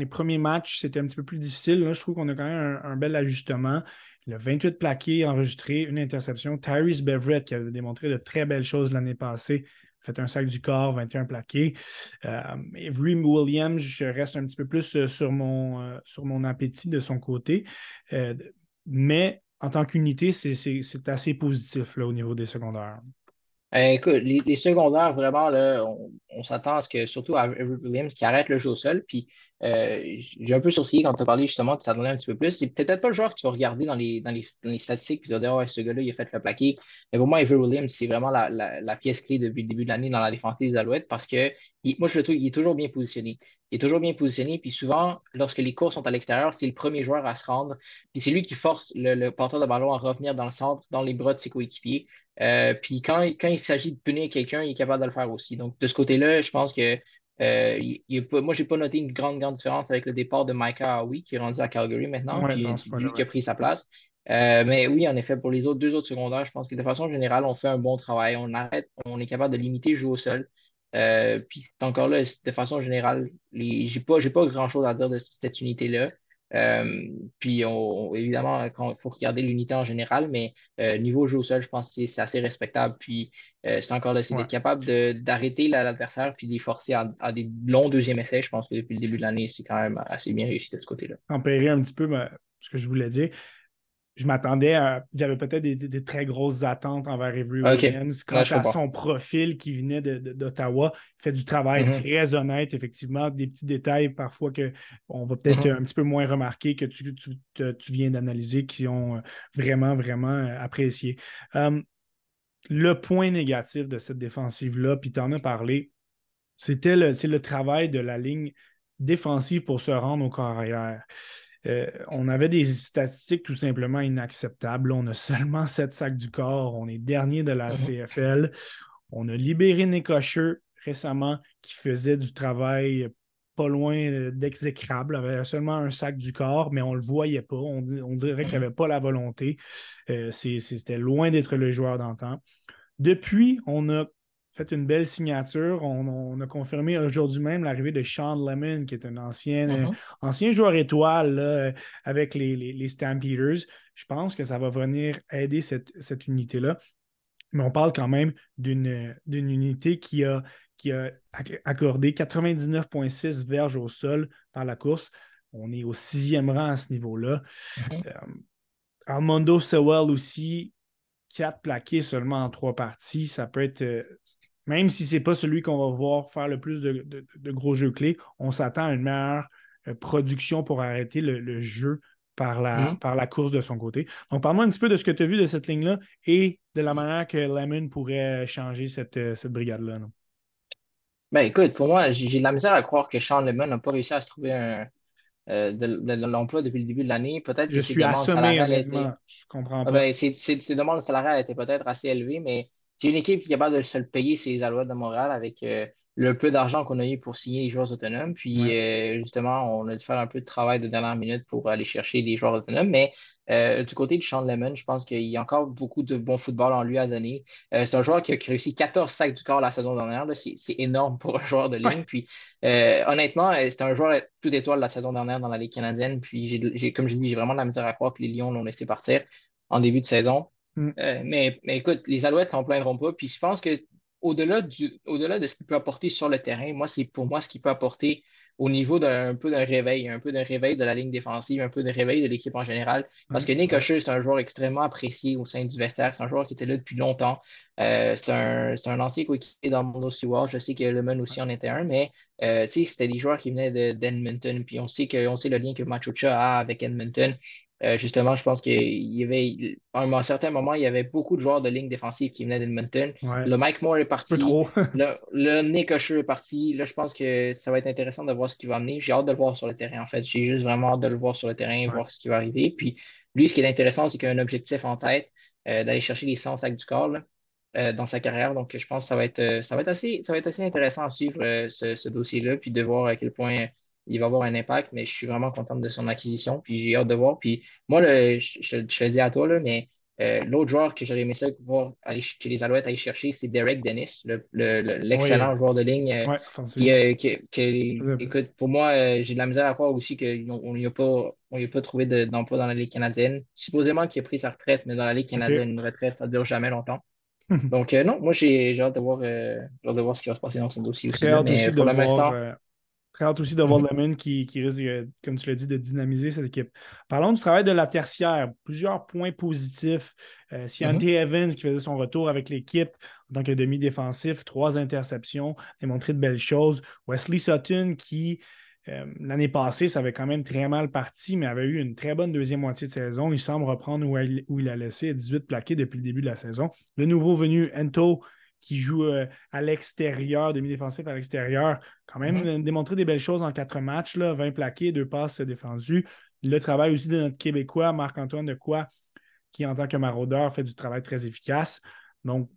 premiers matchs, c'était un petit peu plus difficile. Là, je trouve qu'on a quand même un bel ajustement. Le 28 plaqués enregistré, une interception. Tyrese Beverett, qui avait démontré de très belles choses l'année passée, fait un sac du corps, 21 plaqués. Avery Williams, je reste un petit peu plus sur mon appétit de son côté. Euh, mais en tant qu'unité, c'est assez positif là, au niveau des secondaires. Écoute, les secondaires, vraiment, là, on s'attend à ce que, surtout à Avery Williams, qui arrête le jeu au sol. Puis, j'ai un peu sourcillé quand tu as parlé justement que ça donnait un petit peu plus. C'est peut-être pas le joueur que tu vas regarder dans les statistiques, puis tu vas dire, ouais, ce gars-là, il a fait le plaqué. Mais pour moi, Avery Williams, c'est vraiment la pièce clé depuis le début de l'année dans la défense des Alouettes parce que, moi, je le trouve, il est toujours bien positionné. Il est toujours bien positionné. Puis, souvent, lorsque les courses sont à l'extérieur, c'est le premier joueur à se rendre. Puis, c'est lui qui force le porteur de ballon à revenir dans le centre, dans les bras de ses coéquipiers. Puis quand il s'agit de punir quelqu'un, il est capable de le faire aussi. Donc, de ce côté-là, je pense que moi, je n'ai pas noté une grande, grande différence avec le départ de Micah Howie, qui est rendu à Calgary maintenant, Ouais, puis dans ce c'est point-là, lui qui ouais. a pris sa place. Mais oui, en effet, pour les deux autres secondaires, je pense que de façon générale, on fait un bon travail. On est capable de limiter le jeu au sol. Puis encore là, de façon générale, j'ai pas grand-chose à dire de cette unité-là. Euh, Puis évidemment, il faut regarder l'unité en général, mais niveau jeu au sol, je pense que c'est assez respectable. Puis c'est encore là, c'est Ouais. d'être capable d'arrêter l'adversaire puis de les forcer à des longs deuxièmes essais. Je pense que depuis le début de l'année, c'est quand même assez bien réussi de ce côté-là. Tempérer un petit peu ce que je voulais dire. J'avais peut-être des très grosses attentes envers Avery OK. Williams. Quant Ouais, je à comprends. son profil qui venait d'Ottawa, il fait du travail Mhm, très honnête, effectivement, des petits détails parfois qu'on va peut-être mhm. un petit peu moins remarquer que tu viens d'analyser, qui ont vraiment, vraiment apprécié. Euh, le point négatif de cette défensive-là, puis tu en as parlé, c'est le travail de la ligne défensive pour se rendre au carrière. On avait des statistiques tout simplement inacceptables. On a seulement 7 sacs du corps. On est dernier de la Mhm, CFL. On a libéré Nick Usher récemment qui faisait du travail pas loin d'exécrable. Il avait seulement un sac du corps, mais on ne le voyait pas. On dirait qu'il mhm, n'avait pas la volonté. C'était loin d'être le joueur d'antan. Depuis, on a fait une belle signature. On a confirmé aujourd'hui même l'arrivée de Sean Lemon, qui est un mhm. ancien joueur étoile là, avec les Stampeders. Je pense que ça va venir aider cette unité-là. Mais on parle quand même d'une unité qui a accordé 99,6 verges au sol par la course. On est au 6e rang à ce niveau-là. Mhm. Euh, Armando Sewell aussi, 4 plaqués seulement en 3 parties. Ça peut être, même si ce n'est pas celui qu'on va voir faire le plus de gros jeux clés, on s'attend à une meilleure production pour arrêter le jeu Mhm. par la course de son côté. Donc, parle-moi un petit peu de ce que tu as vu de cette ligne-là et de la manière que Lemon pourrait changer cette brigade-là. Là. Ben écoute, pour moi, j'ai de la misère à croire que Sean Lemon n'a pas réussi à se trouver de l'emploi depuis le début de l'année. Peut-être Je que ses suis demandes assommé, salariales honnêtement. étaient Je comprends Ah pas. ben, ses demandes salariales étaient peut-être assez élevées, mais c'est une équipe qui est capable de se le payer, c'est les Alouettes de Montréal, avec le peu d'argent qu'on a eu pour signer les joueurs autonomes. Puis, Ouais. justement, on a dû faire un peu de travail de dernière minute pour aller chercher des joueurs autonomes. Mais du côté de Sean Lemon, je pense qu'il y a encore beaucoup de bon football en lui à donner. C'est un joueur qui a réussi 14 sacs du corps la saison dernière. Là. C'est énorme pour un joueur de Ouais. ligne. Puis, honnêtement, c'est un joueur tout étoile la saison dernière dans la Ligue canadienne. Puis, comme je dis, j'ai vraiment de la misère à croire que les Lions l'ont laissé partir en début de saison. Mm. Mais écoute, les Alouettes s'en plaindront pas. Puis je pense que au-delà de ce qu'il peut apporter sur le terrain, moi, c'est pour moi ce qu'il peut apporter au niveau d'un peu d'un réveil, un peu d'un réveil de la ligne défensive, un peu de réveil de l'équipe en général. Ouais, Parce que c'est Nick vrai. Usher, c'est un joueur extrêmement apprécié au sein du vestiaire. C'est un joueur qui était là depuis longtemps. C'est un ancien coéquipier dans mon Sewell. Je sais que Lemon aussi en était un, mais tu sais, c'était des joueurs qui venaient d'Edmonton. Puis on sait le lien que Machocha a avec Edmonton. Justement, je pense qu'il y avait, à un certain moment, il y avait beaucoup de joueurs de ligne défensive qui venaient d'Edmonton. Ouais. Un Le Mike Moore est peu parti. trop. Le Nick Usher est parti. Là, je pense que ça va être intéressant de voir ce qu'il va amener. J'ai hâte de le voir sur le terrain, en fait. J'ai juste vraiment hâte de le voir sur le terrain, Ouais. voir ce qui va arriver. Puis, lui, ce qui est intéressant, c'est qu'il a un objectif en tête, d'aller chercher les 100 sacs du corps là, dans sa carrière. Donc, je pense que ça va être assez intéressant à suivre ce dossier-là, puis de voir à quel point il va avoir un impact. Mais je suis vraiment content de son acquisition, puis j'ai hâte de voir. Puis, moi, je te le dis à toi, là, mais l'autre joueur que j'aurais aimé ça voir aller, que les Alouettes aillent chercher, c'est Derek Dennis, Oui. l'excellent joueur de ligne Ouais, offensif. écoute, pour moi, j'ai de la misère à croire aussi qu'on n'y a pas, on lui a pas trouvé d'emploi dans la Ligue canadienne. Supposément qu'il a pris sa retraite, mais dans la Ligue OK. canadienne, une retraite, ça ne dure jamais longtemps. Donc, non, moi, j'ai hâte de voir ce qui va se passer dans ce dossier aussi, Très là. hâte Mais aussi de pour le voir. l'instant, Très hâte aussi de voir mhm, Lemon qui risque, comme tu l'as dit, de dynamiser cette équipe. Parlons du travail de la tertiaire. Plusieurs points positifs. mhm. Andy Evans qui faisait son retour avec l'équipe en tant que demi-défensif, 3 interceptions, démontré de belles choses. Wesley Sutton qui, l'année passée, ça avait quand même très mal parti, mais avait eu une très bonne deuxième moitié de saison. Il semble reprendre où il a laissé 18 plaqués depuis le début de la saison. Le nouveau venu, Ento, qui joue à l'extérieur, demi-défensif à l'extérieur, quand même Mhm. démontré des belles choses en 4 matchs, là, 20 plaqués, 2 passes défendues. Le travail aussi de notre Québécois, Marc-Antoine Dequoy, qui en tant que maraudeur fait du travail très efficace. Donc,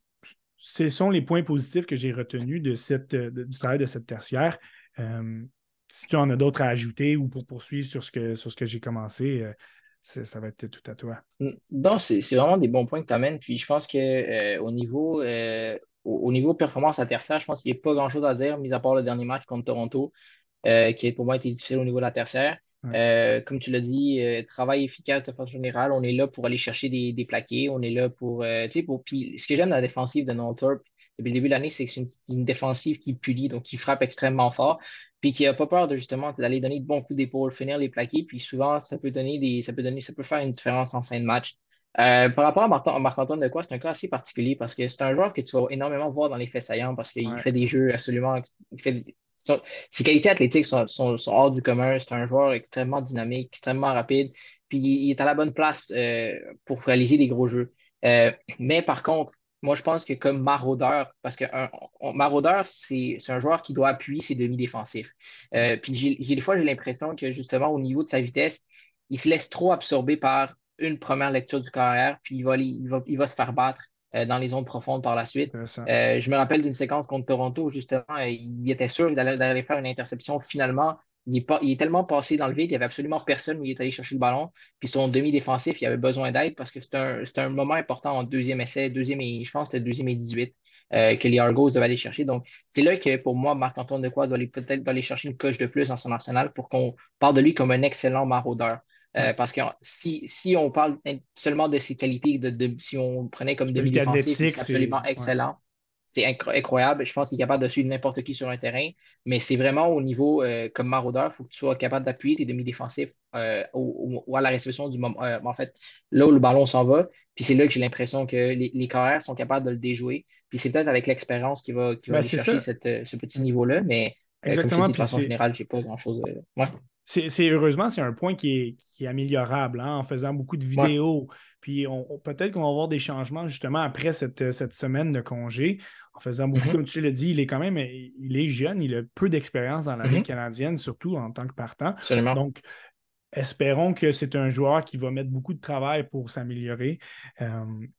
ce sont les points positifs que j'ai retenus du travail de cette tertiaire. Euh, si tu en as d'autres à ajouter ou pour poursuivre sur ce que j'ai commencé, ça va être tout à toi. Donc, c'est vraiment des bons points que tu amènes. Puis je pense que au niveau performance à tertiaire, je pense qu'il n'y a pas grand-chose à dire, mis à part le dernier match contre Toronto, qui pour moi été difficile au niveau de la tertiaire. Ouais. Comme tu l'as dit, travail efficace de façon générale. On est là pour aller chercher des plaqués. On est là pour, tu sais, puis ce que j'aime dans la défensive de Northrop depuis le début de l'année, c'est que c'est une défensive qui punit, donc qui frappe extrêmement fort, puis qui n'a pas peur de justement d'aller donner de bons coups d'épaule, finir les plaqués, puis souvent ça peut faire une différence en fin de match. Par rapport à Marc-Antoine Dequoy, c'est un cas assez particulier parce que c'est un joueur que tu vas énormément voir dans les faits saillants parce qu'il Ouais. fait des jeux absolument. Ses qualités athlétiques sont hors du commun. C'est un joueur extrêmement dynamique, extrêmement rapide, puis il est à la bonne place pour réaliser des gros jeux. Mais par contre, moi, je pense que comme maraudeur, parce que maraudeur, c'est un joueur qui doit appuyer ses demi-défensifs. Puis des fois, j'ai l'impression que justement, au niveau de sa vitesse, il se laisse trop absorber par une première lecture du carrière, puis il va se faire battre dans les zones profondes par la suite. Intéressant. Je me rappelle d'une séquence contre Toronto où justement, il était sûr d'aller faire une interception. Finalement, il est tellement passé dans le vide, il n'y avait absolument personne où il est allé chercher le ballon. Puis son demi-défensif, il avait besoin d'aide parce que c'est un moment important en deuxième essai, je pense que c'était deuxième et 18 que les Argos devaient aller chercher. Donc, c'est là que pour moi, Marc-Antoine Dequoy peut-être aller chercher une coche de plus dans son arsenal pour qu'on parle de lui comme un excellent maraudeur. Ouais. Parce que si on parle seulement de ses qualités, si on le prenait comme Ses qualités demi-défensif, il athlétiques, serait absolument ouais. excellent. C'est incroyable. Je pense qu'il est capable de suivre n'importe qui sur un terrain, mais c'est vraiment au niveau comme maraudeur, il faut que tu sois capable d'appuyer tes demi-défensifs ou à la réception du moment. En fait, là où le ballon s'en va. Puis c'est là que j'ai l'impression que les carrières sont capables de le déjouer. Puis c'est peut-être avec l'expérience qu'il va Ben, aller c'est chercher ça. ce petit niveau-là. Mais comme je te Exactement. dis, de Puis façon générale, j'ai pas grand-chose. Ouais. heureusement, c'est un point qui est améliorable, hein, en faisant beaucoup de Ouais. vidéos. Puis peut-être qu'on va avoir des changements justement après cette semaine de congé, en faisant beaucoup, Mhm. comme tu l'as dit, il est jeune, il a peu d'expérience dans la Ligue Mhm. canadienne, surtout en tant que partant. Absolument. Donc, espérons que c'est un joueur qui va mettre beaucoup de travail pour s'améliorer.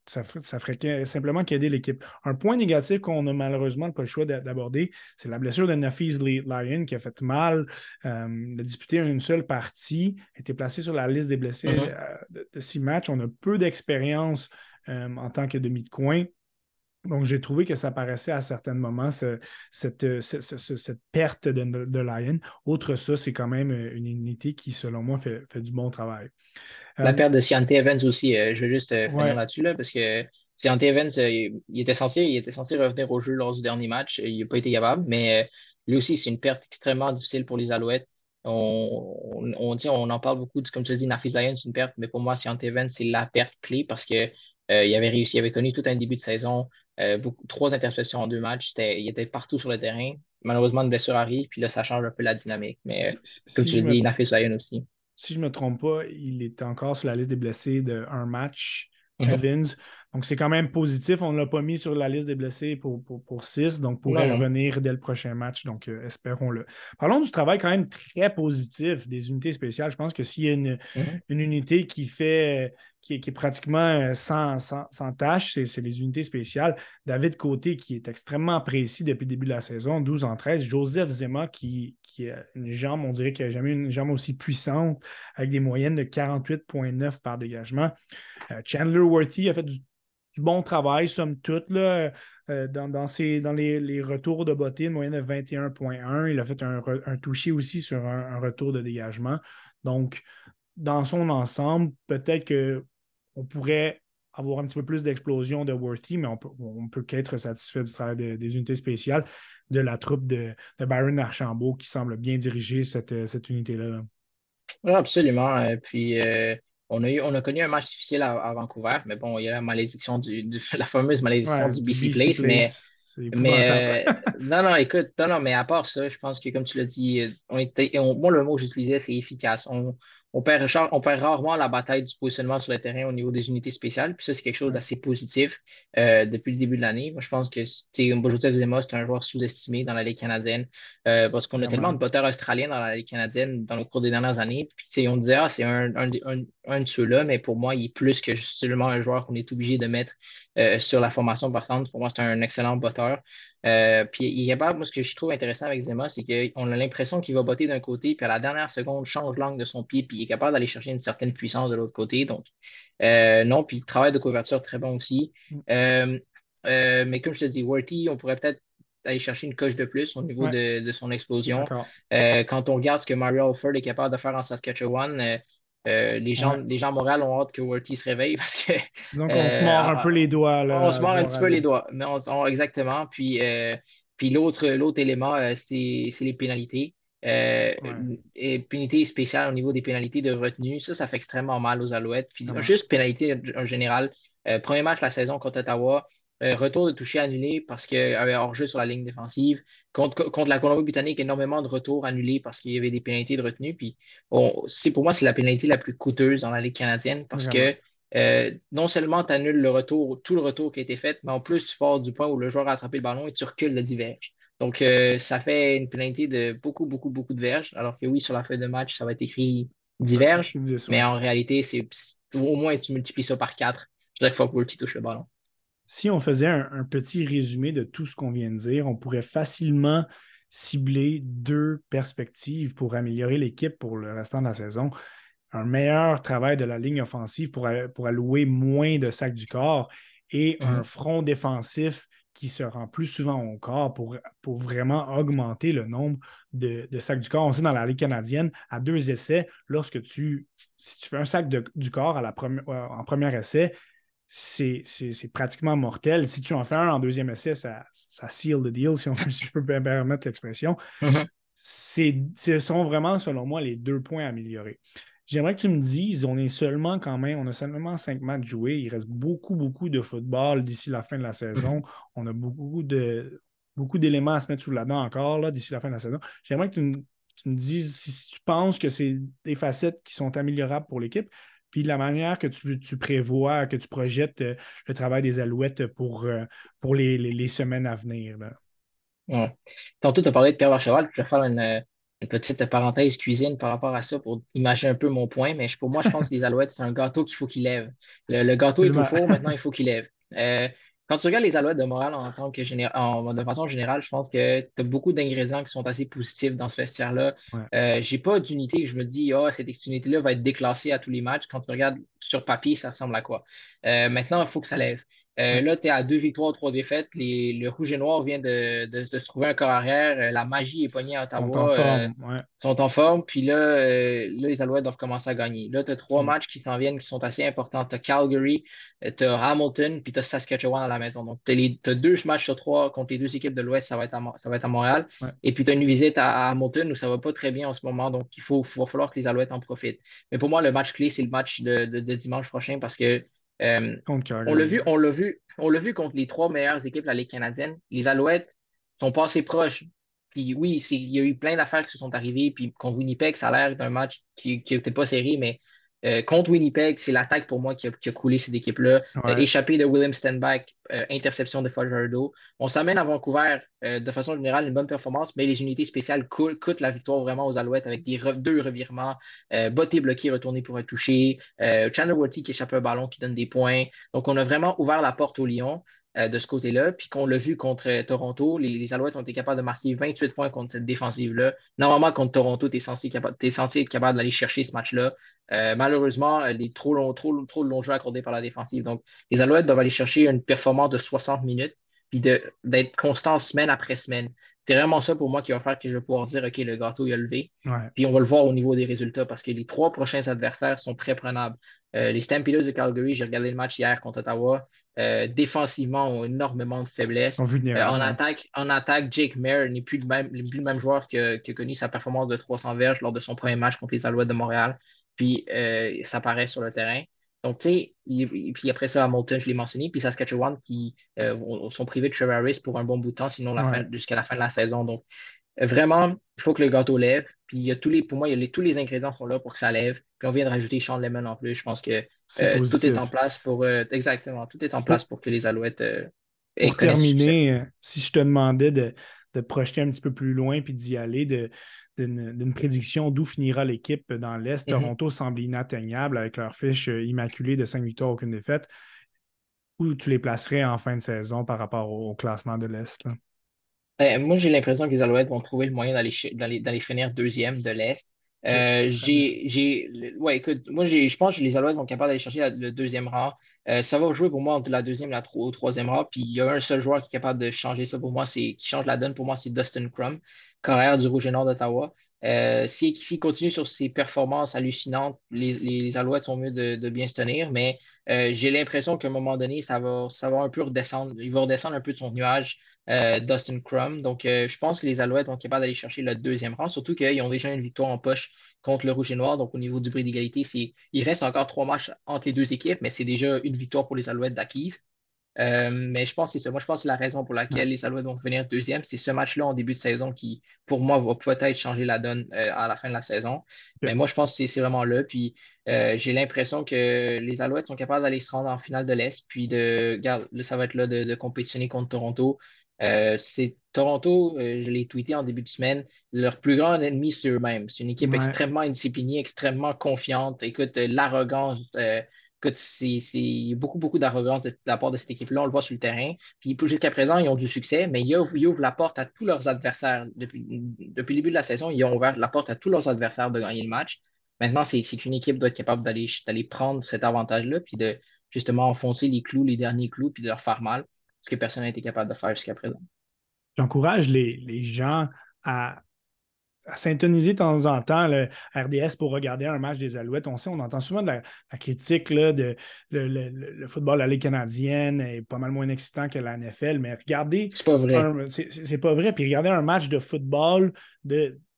Ça ferait simplement qu'aider l'équipe. Un point négatif qu'on a malheureusement pas le choix d'aborder, c'est la blessure de Nafis Lyon qui a fait mal. Il a disputé une seule partie, a été placé sur la liste des blessés Mhm. de 6 matchs. On a peu d'expérience en tant que demi de coin. Donc, j'ai trouvé que ça paraissait à certains moments, cette perte de Lyon. Outre ça, c'est quand même une unité qui, selon moi, fait du bon travail. La Euh, perte de Ciante Evans aussi, je veux juste finir ouais, là-dessus, là, parce que Ciante Evans, il était censé revenir au jeu lors du dernier match. Il n'a pas été capable, mais lui aussi, c'est une perte extrêmement difficile pour les Alouettes. On en parle beaucoup, comme tu as dit, Narcisse Lyon, c'est une perte, mais pour moi, Ciante Evans, c'est la perte clé parce que il avait réussi, il avait connu tout un début de saison, trois interceptions en 2 matchs. Il était partout sur le terrain. Malheureusement, une blessure arrive, puis là, ça change un peu la dynamique. Mais si, si- comme si tu je l'as me, dit, Narcisse Lyon aussi. si je me trompe pas, il est encore sur la liste des blessés de un match, Mhm. Evans. Donc, c'est quand même positif. On ne l'a pas mis sur la liste des blessés pour 6, donc Non, pourrait non. revenir dès le prochain match. Donc, espérons-le. Parlons du travail quand même très positif des unités spéciales. Je pense que s'il y a Mhm. une unité qui est pratiquement sans tâche, c'est les unités spéciales. David Côté, qui est extrêmement précis depuis le début de la saison, 12 en 13. Joseph Zema, qui a une jambe, on dirait qu'il n'a jamais eu une jambe aussi puissante, avec des moyennes de 48,9 par dégagement. Chandler Worthy a fait du bon travail, somme toute, là, dans les retours de beauté, une moyenne de 21,1. Il a fait un toucher aussi sur un retour de dégagement. Donc, dans son ensemble, peut-être qu'on pourrait avoir un petit peu plus d'explosion de Worthy, mais on peut qu'être satisfait du travail des unités spéciales de la troupe de Byron Archambault qui semble bien diriger cette unité-là. Oui, absolument. Puis, on a connu un match difficile à Vancouver, mais bon, il y a la malédiction la fameuse malédiction Ouais, du du BC BC Place, mais Place, c'est épouvantable. Mais non, non, écoute, non, non, mais à part ça, je pense que comme tu l'as dit, moi, le mot que j'utilisais, c'est efficace. On perd rarement la bataille du positionnement sur le terrain au niveau des unités spéciales. Puis ça, c'est quelque chose Ouais, d'assez positif depuis le début de l'année. Moi, je pense que Joseph Zema, c'est un joueur sous-estimé dans la Ligue canadienne parce qu'on a tellement vraiment. de batteurs australiens dans la Ligue canadienne dans le cours des dernières années. Puis on disait, ah, c'est un de ceux-là, mais pour moi, il est plus que seulement un joueur qu'on est obligé de mettre sur la formation partante. Pour moi, c'est un excellent botteur. Puis il est capable, moi, ce que je trouve intéressant avec Zema, c'est qu'on a l'impression qu'il va botter d'un côté, puis à la dernière seconde, change l'angle de son pied, puis il est capable d'aller chercher une certaine puissance de l'autre côté. Donc, non, puis le travail de couverture, très bon aussi. Euh, mais comme je te dis, Worthy, on pourrait peut-être aller chercher une coche de plus au niveau Ouais, de son explosion. d'accord. Quand on regarde ce que Mario Alford est capable de faire en Saskatchewan, les gens, Ouais. les gens Montréal ont hâte que Worthy se réveille parce que Donc, on se mord un euh, peu les doigts on là, se à le mord un voir petit peu les aller. doigts. Mais exactement. Puis l'autre élément, c'est les pénalités. Euh, Ouais, et pénalité spéciale au niveau des pénalités de retenue. Ça fait extrêmement mal aux Alouettes. Puis vraiment. juste pénalité en général. Premier match de la saison contre Ottawa. Retour de toucher annulé parce qu'il y avait hors-jeu sur la ligne défensive. Contre la Colombie-Britannique, énormément de retours annulés parce qu'il y avait des pénalités de retenue. Puis pour moi, c'est la pénalité la plus coûteuse dans la Ligue canadienne parce Vraiment. que non seulement tu annules tout le retour qui a été fait, mais en plus, tu pars du point où le joueur a attrapé le ballon et tu recules de 10 verges. Donc, ça fait une pénalité de beaucoup, beaucoup, beaucoup de verges. Alors que oui, sur la feuille de match, ça va être écrit 10 OK, verges, 10, mais ouais. en réalité, au moins tu multiplies ça par 4 chaque fois que Wolty touche le ballon. Si on faisait un petit résumé de tout ce qu'on vient de dire, on pourrait facilement cibler deux perspectives pour améliorer l'équipe pour le restant de la saison. Un meilleur travail de la ligne offensive pour allouer moins de sacs du corps et un Mhm. front défensif qui se rend plus souvent au corps pour vraiment augmenter le nombre de sacs du corps. On sait dans la Ligue canadienne, à 2 essais, si tu fais un sac du corps en premier essai, c'est pratiquement mortel. Si tu en fais un en deuxième essai, ça seal the deal, si je peux me permettre l'expression. Mhm. Ce sont vraiment, selon moi, les 2 points à améliorer. J'aimerais que tu me dises, on a seulement 5 matchs joués. Il reste beaucoup, beaucoup de football d'ici la fin de la saison. Mhm. On a beaucoup d'éléments à se mettre sous la dent encore là, d'ici la fin de la saison. J'aimerais que Tu me dis si tu penses que c'est des facettes qui sont améliorables pour l'équipe, puis la manière que tu prévois, que tu projettes le travail des Alouettes pour les semaines à venir. Là. Ouais. Tantôt, tu as parlé de Pierre Cheval. Je vais faire une petite parenthèse cuisine par rapport à ça pour imaginer un peu mon point. Mais pour moi, je pense que les Alouettes, c'est un gâteau qu'il faut qu'il lève. Le gâteau est au Absolument. four, maintenant, il faut qu'il lève. Quand tu regardes les Alouettes de Montréal de façon générale, je pense que tu as beaucoup d'ingrédients qui sont assez positifs dans ce vestiaire-là. Ouais. J'ai pas d'unité que je me dis, ah, cette unité-là va être déclassée à tous les matchs. Quand tu regardes sur papier, ça ressemble à quoi? Maintenant, il faut que ça lève. Ouais. Là, tu es à 2 victoires, 3 défaites. Le Rouge et Noir vient de se trouver un corps arrière. La magie est pognée à Sont en Ottawa. forme. Ouais. Sont en forme. Puis là, les Alouettes doivent commencer à gagner. Là, tu as 3 matchs qui s'en viennent qui sont assez importants. Tu as Calgary, tu as Hamilton, puis tu as Saskatchewan à la maison. Donc, tu as 2 matchs sur 3 contre les 2 équipes de l'Ouest. Ça va être à Montréal. Ouais. Et puis, tu as une visite à Hamilton où ça va pas très bien en ce moment. Donc, va falloir que les Alouettes en profitent. Mais pour moi, le match clé, c'est le match de dimanche prochain parce que euh, Contre Calgary. on l'a vu contre les 3 meilleures équipes de la Ligue canadienne. Les Alouettes sont pas assez proches. Puis oui, il y a eu plein d'affaires qui sont arrivées. Puis contre Winnipeg, ça a l'air d'un match qui n'était pas serré, mais contre Winnipeg, c'est l'attaque pour moi qui a coulé cette équipe-là. Ouais. Échappé de William Stenbach, interception de Fajardo. On s'amène à Vancouver de façon générale une bonne performance, mais les unités spéciales coûtent la victoire vraiment aux Alouettes avec 2 revirements, botté bloqué, retourné pour un toucher, Chandler Worthy qui échappe un ballon qui donne des points. Donc on a vraiment ouvert la porte aux Lions de ce côté-là. Puis qu'on l'a vu contre Toronto, les Alouettes ont été capables de marquer 28 points contre cette défensive-là. Normalement, contre Toronto, tu es censé être capable d'aller chercher ce match-là. Malheureusement, les trop longs jeux accordés par la défensive. Donc, les Alouettes doivent aller chercher une performance de 60 minutes puis d'être constant semaine après semaine. C'est vraiment ça pour moi qui va faire que je vais pouvoir dire, OK, le gâteau il a levé. Ouais. Puis on va le voir au niveau des résultats parce que les 3 prochains adversaires sont très prenables. Les Stampeders de Calgary, j'ai regardé le match hier contre Ottawa. Défensivement, ont énormément de Ils sont faiblesses. vulnérables. Ouais. En attaque, Jake Mayer n'est plus le même joueur qui a connu sa performance de 300 verges lors de son premier match contre les Alouettes de Montréal. Puis ça paraît sur le terrain. Donc, tu sais, puis après ça, Hamilton, je l'ai mentionné, puis Saskatchewan qui sont privés de Trevor Harris pour un bon bout de temps, sinon Ouais. jusqu'à la fin de la saison. Donc, vraiment, il faut que le gâteau lève. Puis il y a pour moi, tous les ingrédients sont là pour que ça lève. Puis on vient de rajouter Sean Lemon en plus. Je pense que C'est tout est en positif. place exactement, tout est en place Pour, pour que les Alouettes pour connaissent du succès. terminer, si je te demandais de te projeter un petit peu plus loin puis d'y aller, d'une prédiction d'où finira l'équipe dans l'Est, Mhm. Toronto semble inatteignable avec leur fiche immaculée de 5 victoires, aucune défaite. Où tu les placerais en fin de saison par rapport au classement de l'Est? Là? Moi, j'ai l'impression que les Alouettes vont trouver le moyen d'aller finir deuxième de l'Est. OK, très bien. Ouais, écoute, je pense que les Alouettes vont être capables d'aller chercher le deuxième rang. Ça va jouer pour moi entre la deuxième et au troisième rang. Puis il y a un seul joueur qui est capable de changer ça pour moi, qui change la donne pour moi, c'est Dustin Crum, carrière du Rouge et Nord d'Ottawa. S'il continue sur ses performances hallucinantes, les Alouettes sont mieux de bien se tenir, mais j'ai l'impression qu'à un moment donné, ça va un peu redescendre. Il va redescendre un peu de son nuage, Dustin Crum. Donc, je pense que les Alouettes vont être capables d'aller chercher le deuxième rang, surtout qu'ils ont déjà une victoire en poche contre le Rouge et Noir. Donc, au niveau du bris d'égalité, il reste encore 3 matchs entre les 2 équipes, mais c'est déjà une victoire pour les Alouettes d'acquise. Mais je pense que c'est ça. Moi, je pense que la raison pour Ouais. laquelle les Alouettes vont venir deuxième, c'est ce match-là en début de saison qui, pour moi, va peut-être changer la donne à la fin de la saison. OK. Mais moi, je pense que c'est vraiment là. Puis j'ai l'impression que les Alouettes sont capables d'aller se rendre en finale de l'Est. Puis regarde, là, ça va être là de compétitionner contre Toronto. C'est Toronto, je l'ai tweeté en début de semaine, leur plus grand ennemi, c'est eux-mêmes. C'est une équipe Ouais. extrêmement indisciplinée, extrêmement confiante. Écoute, l'arrogance. Écoute, il y a beaucoup, beaucoup d'arrogance de la part de cette équipe-là. On le voit sur le terrain. Puis jusqu'à présent, ils ont du succès, mais ils ouvrent la porte à tous leurs adversaires. Depuis le début de la saison, ils ont ouvert la porte à tous leurs adversaires de gagner le match. Maintenant, c'est qu'une équipe doit être capable d'aller prendre cet avantage-là, puis de justement enfoncer les derniers clous, puis de leur faire mal, ce que personne n'a été capable de faire jusqu'à présent. J'encourage les gens à syntoniser de temps en temps le RDS pour regarder un match des Alouettes. On sait, on entend souvent de la critique là, de le football de la Ligue canadienne est pas mal moins excitant que la NFL, mais regardez C'est pas vrai. c'est pas vrai. Puis regardez un match de football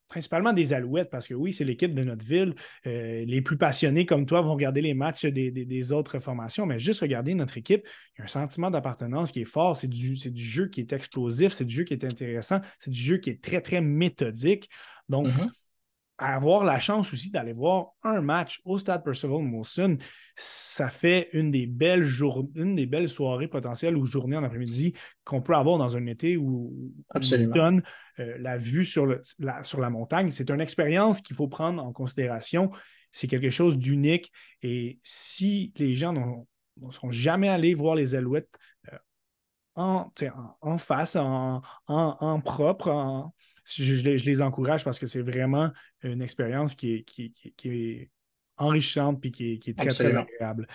principalement des Alouettes, parce que oui, c'est l'équipe de notre ville. Les plus passionnés comme toi vont regarder les matchs des autres formations, mais juste regarder notre équipe, il y a un sentiment d'appartenance qui est fort. C'est du jeu qui est explosif, c'est du jeu qui est intéressant, c'est du jeu qui est très, très méthodique. Donc, Mhm. avoir la chance aussi d'aller voir un match au stade Percival Molson, ça fait une des belles soirées potentielles ou journées en après-midi qu'on peut avoir dans un été ou Absolument. l'automne. La vue sur la montagne, c'est une expérience qu'il faut prendre en considération. C'est quelque chose d'unique. Et si les gens ne sont jamais allés voir les Alouettes en face, en propre, je les encourage parce que c'est vraiment une expérience qui est enrichissante et qui est très, très Absolument. agréable.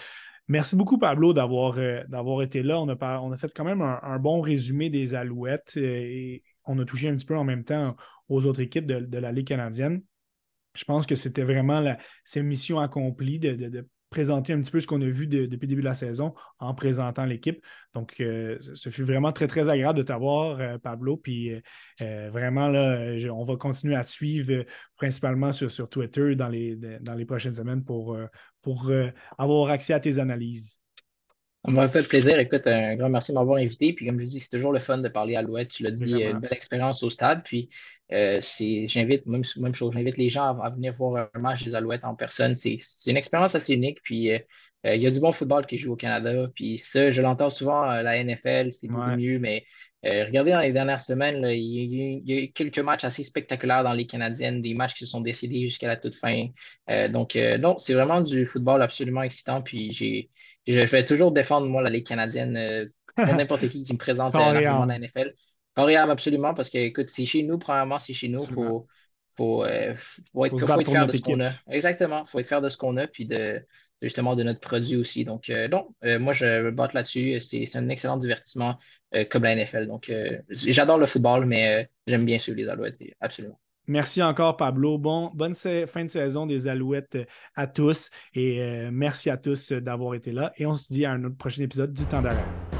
Merci beaucoup, Pablo, d'avoir été là. On a fait quand même un bon résumé des Alouettes et on a touché un petit peu en même temps aux autres équipes de la Ligue canadienne. Je pense que c'était vraiment c'est une mission accomplie de présenter un petit peu ce qu'on a vu depuis le début de la saison en présentant l'équipe. Donc, ce fut vraiment très, très agréable de t'avoir, Pablo. Puis, vraiment, là, on va continuer à te suivre principalement sur Twitter dans les prochaines semaines pour avoir accès à tes analyses. Ça m'a fait plaisir. Écoute, un grand merci de m'avoir invité. Puis, comme je dis, c'est toujours le fun de parler à l'Ouest. Tu l'as dit, une Vraiment. belle expérience au stade. Puis, j'invite, même chose, j'invite les gens à venir voir un match des Alouettes en personne. C'est une expérience assez unique. Puis, il y a du bon football qui joue au Canada. Puis, ça, je l'entends souvent, la NFL, c'est beaucoup Ouais. mieux. Mais regardez dans les dernières semaines, là, il y a eu quelques matchs assez spectaculaires dans les Canadiennes, des matchs qui se sont décidés jusqu'à la toute fin. Non, c'est vraiment du football absolument excitant. Puis, je vais toujours défendre, moi, la Ligue canadienne pour n'importe qui me présente Corps un et argument de la âme. NFL. Variable, absolument, parce que, écoute, c'est chez nous, premièrement, c'est chez nous. Absolument. Faut se Faut battre être pour fier de notre ce qu'on équipe. a. Exactement. Faut être fier de ce qu'on a, puis justement de notre produit aussi. Moi, je me batte là-dessus. C'est un excellent divertissement comme la NFL. J'adore le football, mais j'aime bien suivre les Alouettes, absolument. Merci encore, Pablo. Bonne fin de saison des Alouettes à tous et merci à tous d'avoir été là. Et on se dit à un autre prochain épisode du Temps d'arrêt.